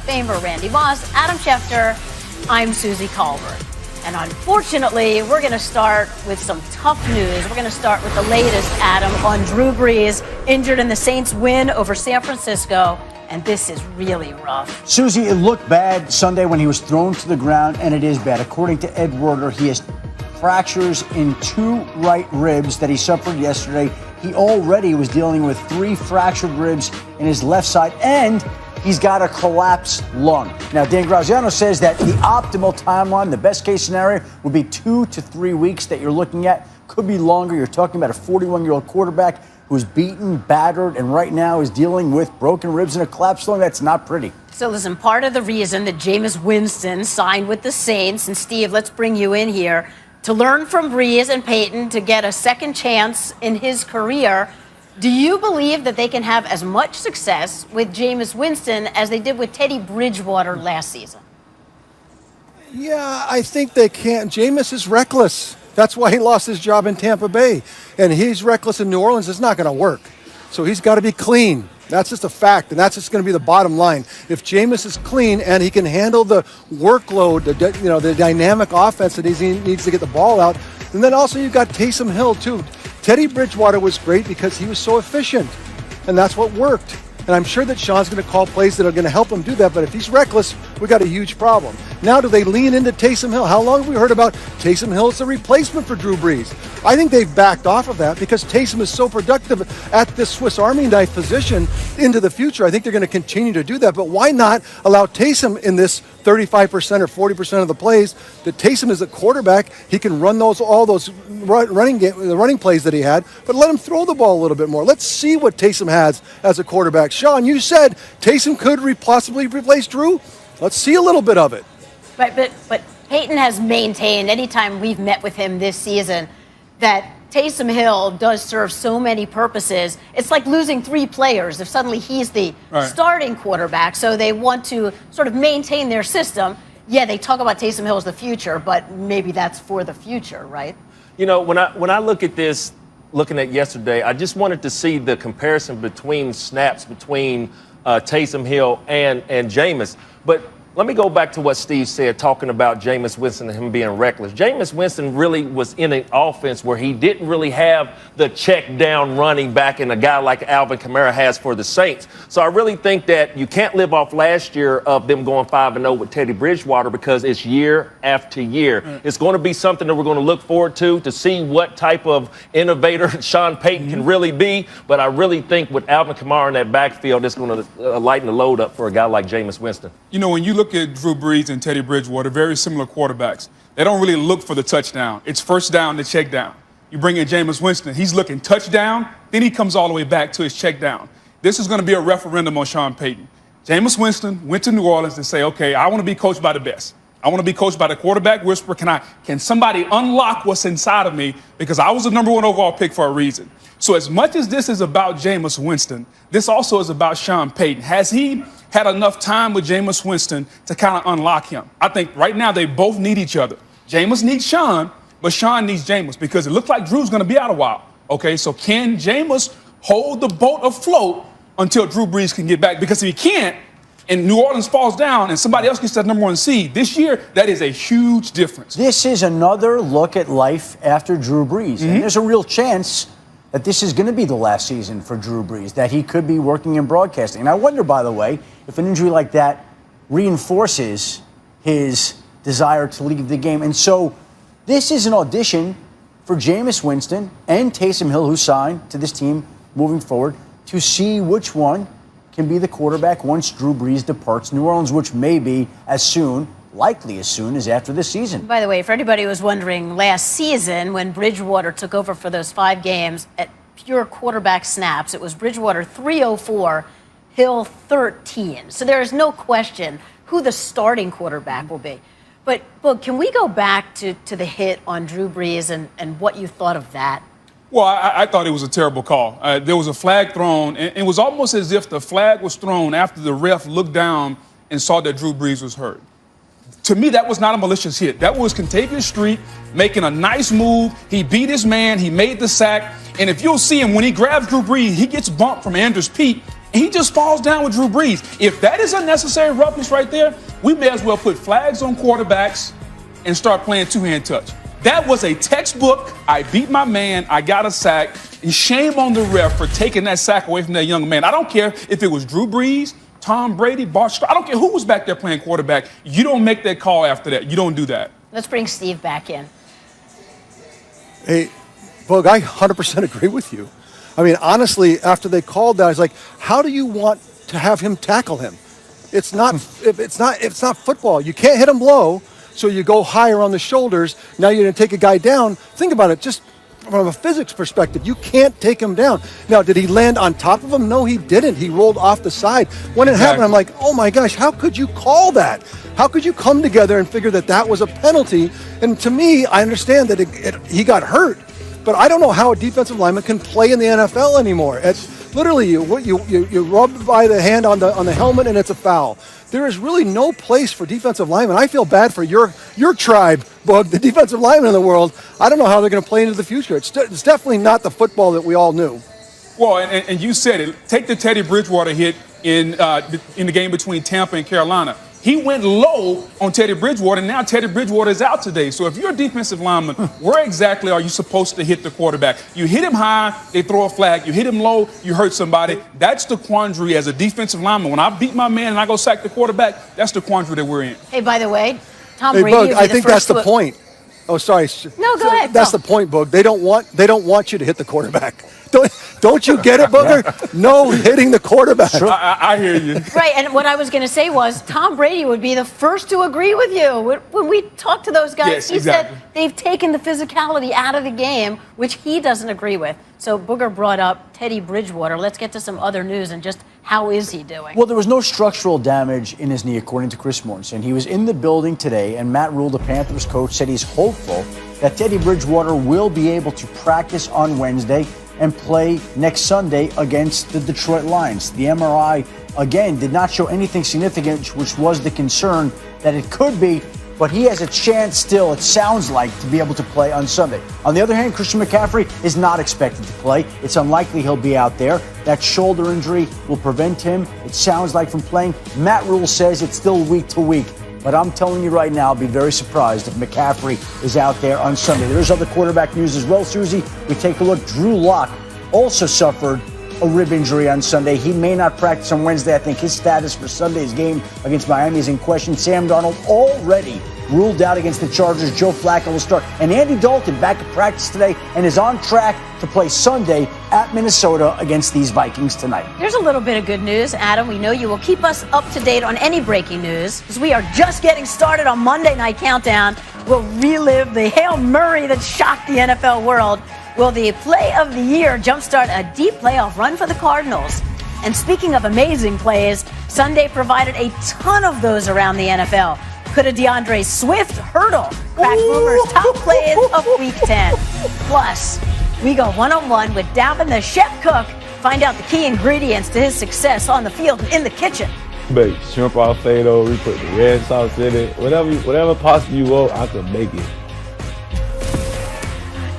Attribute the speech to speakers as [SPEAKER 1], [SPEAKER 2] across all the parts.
[SPEAKER 1] Famer Randy Moss, Adam Schefter. I'm Susie Colbert. And unfortunately, we're going to start with some tough news. We're going to start with the latest, Adam, on Drew Brees, injured in the Saints' win over San Francisco. And this is really rough.
[SPEAKER 2] Susie, it looked bad Sunday when he was thrown to the ground, and it is bad. According to Ed Werder, he has fractures in 2 right ribs that he suffered yesterday. He already was dealing with 3 fractured ribs in his left side, and he's got a collapsed lung. Now, Dan Graziano says that the optimal timeline, the best case scenario, would be 2 to 3 weeks that you're looking at. Could be longer. You're talking about a 41-year-old quarterback who's beaten, battered, and right now is dealing with broken ribs and a collapsed lung. That's not pretty.
[SPEAKER 1] So listen, part of the reason that Jameis Winston signed with the Saints, and Steve, let's bring you in here, to learn from Brees and Peyton to get a second chance in his career. Do you believe that they can have as much success with Jameis Winston as they did with Teddy Bridgewater last season?
[SPEAKER 3] Yeah, I think they can. Jameis is reckless. That's why he lost his job in Tampa Bay. And he's reckless in New Orleans. It's not going to work. So he's got to be clean. That's just a fact, and that's just going to be the bottom line. If Jameis is clean and he can handle the workload, the dynamic offense that he needs to get the ball out, and then also you've got Taysom Hill too. Teddy Bridgewater was great because he was so efficient, and that's what worked. And I'm sure that Sean's going to call plays that are going to help him do that, but if he's reckless, we got a huge problem. Now, do they lean into Taysom Hill? How long have we heard about Taysom Hill as a replacement for Drew Brees? I think they've backed off of that because Taysom is so productive at this Swiss Army knife position into the future. I think they're going to continue to do that, but why not allow Taysom in this 35% or 40% of the plays that Taysom is a quarterback? He can run all those running plays that he had, but let him throw the ball a little bit more. Let's see what Taysom has as a quarterback. Sean, you said Taysom could possibly replace Drew. Let's see a little bit of it.
[SPEAKER 1] Right, but Peyton has maintained anytime we've met with him this season that Taysom Hill does serve so many purposes. It's like losing 3 players if suddenly he's the starting quarterback. So they want to sort of maintain their system. Yeah, they talk about Taysom Hill as the future, but maybe that's for the future, right?
[SPEAKER 4] You know, when I look at this, looking at yesterday, I just wanted to see the comparison between snaps between Taysom Hill and Jameis. But let me go back to what Steve said, talking about Jameis Winston and him being reckless. Jameis Winston really was in an offense where he didn't really have the check down running back and a guy like Alvin Kamara has for the Saints. So I really think that you can't live off last year of them going 5-0 with Teddy Bridgewater because it's year after year. It's going to be something that we're going to look forward to see what type of innovator Sean Payton can really be. But I really think with Alvin Kamara in that backfield, it's going to lighten the load up for a guy like Jameis Winston.
[SPEAKER 5] You know, when you look at Drew Brees and Teddy Bridgewater, very similar quarterbacks. They don't really look for the touchdown. It's first down to check down. You bring in Jameis Winston, he's looking touchdown, then he comes all the way back to his check down. This is going to be a referendum on Sean Payton. Jameis Winston went to New Orleans and say, okay, I want to be coached by the best. I want to be coached by the quarterback whisperer. Can somebody unlock what's inside of me? Because I was the number 1 overall pick for a reason. So as much as this is about Jameis Winston, this also is about Sean Payton. Has he had enough time with Jameis Winston to kind of unlock him? I think right now they both need each other. Jameis needs Sean, but Sean needs Jameis because it looks like Drew's going to be out a while. Okay, so can Jameis hold the boat afloat until Drew Brees can get back? Because if he can't, and New Orleans falls down and somebody else gets that number 1 seed this year, that is a huge difference.
[SPEAKER 2] This is another look at life after Drew Brees. And there's a real chance that this is going to be the last season for Drew Brees, that he could be working in broadcasting. And I wonder, by the way, if an injury like that reinforces his desire to leave the game. And so this is an audition for Jameis Winston and Taysom Hill, who signed to this team moving forward, to see which one can be the quarterback once Drew Brees departs New Orleans, which may be likely as soon as after this season.
[SPEAKER 1] By the way, for anybody who was wondering, last season when Bridgewater took over for those 5 games at pure quarterback snaps, it was Bridgewater 304, Hill 13. So there is no question who the starting quarterback will be. But can we go back to the hit on Drew Brees and what you thought of that?
[SPEAKER 5] Well, I thought it was a terrible call. There was a flag thrown, and it was almost as if the flag was thrown after the ref looked down and saw that Drew Brees was hurt. To me, that was not a malicious hit. That was Contavious Street making a nice move. He beat his man. He made the sack. And if you'll see him, when he grabs Drew Brees, he gets bumped from Andrews Pete And he just falls down with Drew Brees. If that is unnecessary roughness right there, we may as well put flags on quarterbacks and start playing two-hand touch. That was a textbook. I beat my man. I got a sack. And shame on the ref for taking that sack away from that young man. I don't care if it was Drew Brees, Tom Brady, Bart Starr. I don't care who was back there playing quarterback. You don't make that call after that. You don't do that.
[SPEAKER 1] Let's bring Steve back in.
[SPEAKER 3] Hey, Boog, I 100% agree with you. I mean, honestly, after they called that, I was like, how do you want to have him tackle him? It's not football. You can't hit him low, so you go higher on the shoulders. Now you're going to take a guy down. Think about it, just from a physics perspective. You can't take him down. Now, did he land on top of him? No, he didn't. He rolled off the side. When it happened, I'm like, oh my gosh, how could you call that? How could you come together and figure that that was a penalty? And to me, I understand that he got hurt, but I don't know how a defensive lineman can play in the NFL anymore. It's literally you rub by the hand on the helmet and it's a foul. There is really no place for defensive linemen. I feel bad for your tribe, Boog, the defensive linemen in the world. I don't know how they're going to play into the future. It's definitely not the football that we all knew.
[SPEAKER 5] Well, and you said it. Take the Teddy Bridgewater hit in the game between Tampa and Carolina. He went low on Teddy Bridgewater, and now Teddy Bridgewater is out today. So if you're a defensive lineman, where exactly are you supposed to hit the quarterback? You hit him high, they throw a flag. You hit him low, you hurt somebody. That's the quandary as a defensive lineman. When I beat my man and I go sack the quarterback, that's the quandary that we're in.
[SPEAKER 1] Hey, by the way, Tom
[SPEAKER 3] Hey,
[SPEAKER 1] Brady.
[SPEAKER 3] Boog, I think that's the point. Oh, sorry.
[SPEAKER 1] No, go ahead.
[SPEAKER 3] That's the point, Boog. They don't want you to hit the quarterback. Don't you get it, Booger? No hitting the quarterback.
[SPEAKER 5] Sure. I hear you.
[SPEAKER 1] Right, and what I was going to say was Tom Brady would be the first to agree with you. When we talked to those guys,
[SPEAKER 5] yes,
[SPEAKER 1] he
[SPEAKER 5] exactly.
[SPEAKER 1] said they've taken the physicality out of the game, which he doesn't agree with. So Booger brought up Teddy Bridgewater. Let's get to some other news and just how is he doing?
[SPEAKER 2] Well, there was no structural damage in his knee, according to Chris Mortensen. He was in the building today, and Matt Rule, the Panthers coach, said he's hopeful that Teddy Bridgewater will be able to practice on Wednesday and play next Sunday against the Detroit Lions. The MRI, again, did not show anything significant, which was the concern that it could be, but he has a chance still, it sounds like, to be able to play on Sunday. On the other hand, Christian McCaffrey is not expected to play. It's unlikely he'll be out there. That shoulder injury will prevent him, it sounds like, from playing. Matt Rule says it's still week to week. But I'm telling you right now, I'll be very surprised if McCaffrey is out there on Sunday. There's other quarterback news as well, Susie. We take a look. Drew Lock also suffered a rib injury on Sunday. He may not practice on Wednesday. I think his status for Sunday's game against Miami is in question. Sam Darnold already ruled out against the Chargers. Joe Flacco will start. And Andy Dalton back at practice today and is on track to play Sunday at Minnesota against these Vikings tonight.
[SPEAKER 1] There's a little bit of good news, Adam. We know you will keep us up to date on any breaking news because we are just getting started on Monday Night Countdown. We'll relive the Hail Murray that shocked the NFL world. Will the play of the year jumpstart a deep playoff run for the Cardinals? And speaking of amazing plays, Sunday provided a ton of those around the NFL. Could a DeAndre Swift hurdle crack Boomer's top plays of Week 10? Plus, we go one-on-one with Dalvin the chef cook. Find out the key ingredients to his success on the field and in the kitchen.
[SPEAKER 6] Bake shrimp Alfredo, we put the red sauce in it. Whatever pasta you want, I can make it.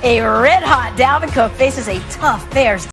[SPEAKER 1] A red-hot Dalvin Cook faces a tough Bears